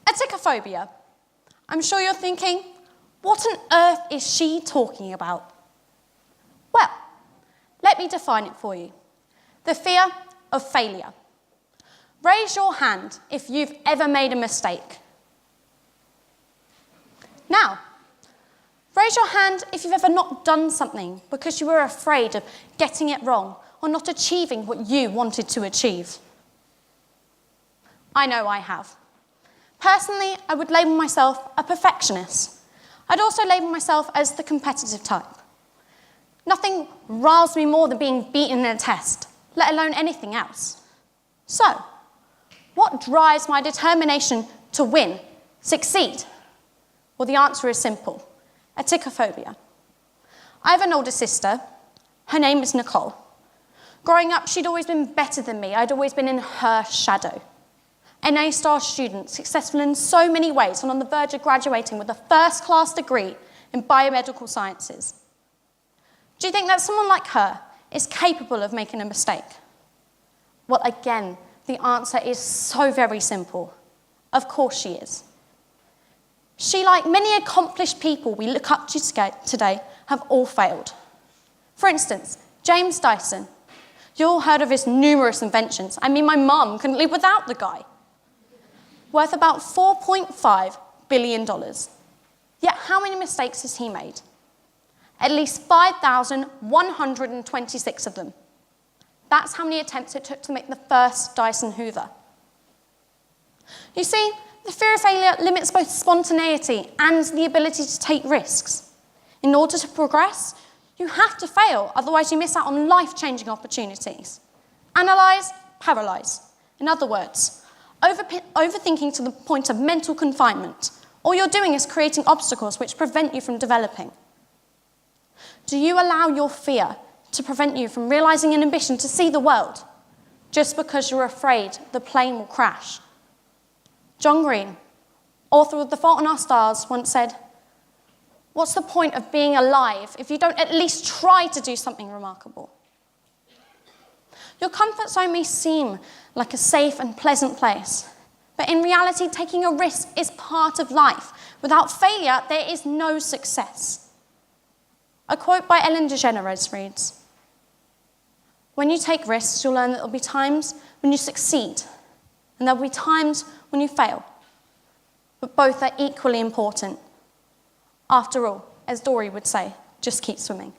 Atychiphobia. I'm sure you're thinking, what on earth is she talking about? Well, let me define it for you. The fear of failure. Raise your hand if you've ever made a mistake. Now, raise your hand if you've ever not done something because you were afraid of getting it wrong or not achieving what you wanted to achieve. I know I have. Personally, I would label myself a perfectionist. I'd also label myself as the competitive type. Nothing riles me more than being beaten in a test, let alone anything else. So, what drives my determination to win, succeed? Well, the answer is simple. Atychiphobia. I have an older sister. Her name is Nicole. Growing up, she'd always been better than me. I'd always been in her shadow. An A-star student, successful in so many ways, and on the verge of graduating with a first-class degree in biomedical sciences. Do you think that someone like her is capable of making a mistake? Well, again, the answer is so very simple. Of course she is. She, like many accomplished people we look up to today, have all failed. For instance, James Dyson. You all heard of his numerous inventions. I mean, my mum couldn't live without the guy. Worth about $4.5 billion. Yet how many mistakes has he made? At least 5,126 of them. That's how many attempts it took to make the first Dyson Hoover. You see, the fear of failure limits both spontaneity and the ability to take risks. In order to progress, you have to fail, otherwise you miss out on life-changing opportunities. Analyze, paralyze. In other words, overthinking to the point of mental confinement. All you're doing is creating obstacles which prevent you from developing. Do you allow your fear to prevent you from realizing an ambition to see the world just because you're afraid the plane will crash? John Green, author of The Fault in Our Stars, once said, "What's the point of being alive if you don't at least try to do something remarkable?" Your comfort zone may seem like a safe and pleasant place, but in reality, taking a risk is part of life. Without failure, there is no success. A quote by Ellen DeGeneres reads, "When you take risks, you'll learn that there will be times when you succeed, and there will be times when you fail. But both are equally important. After all, as Dory would say, just keep swimming."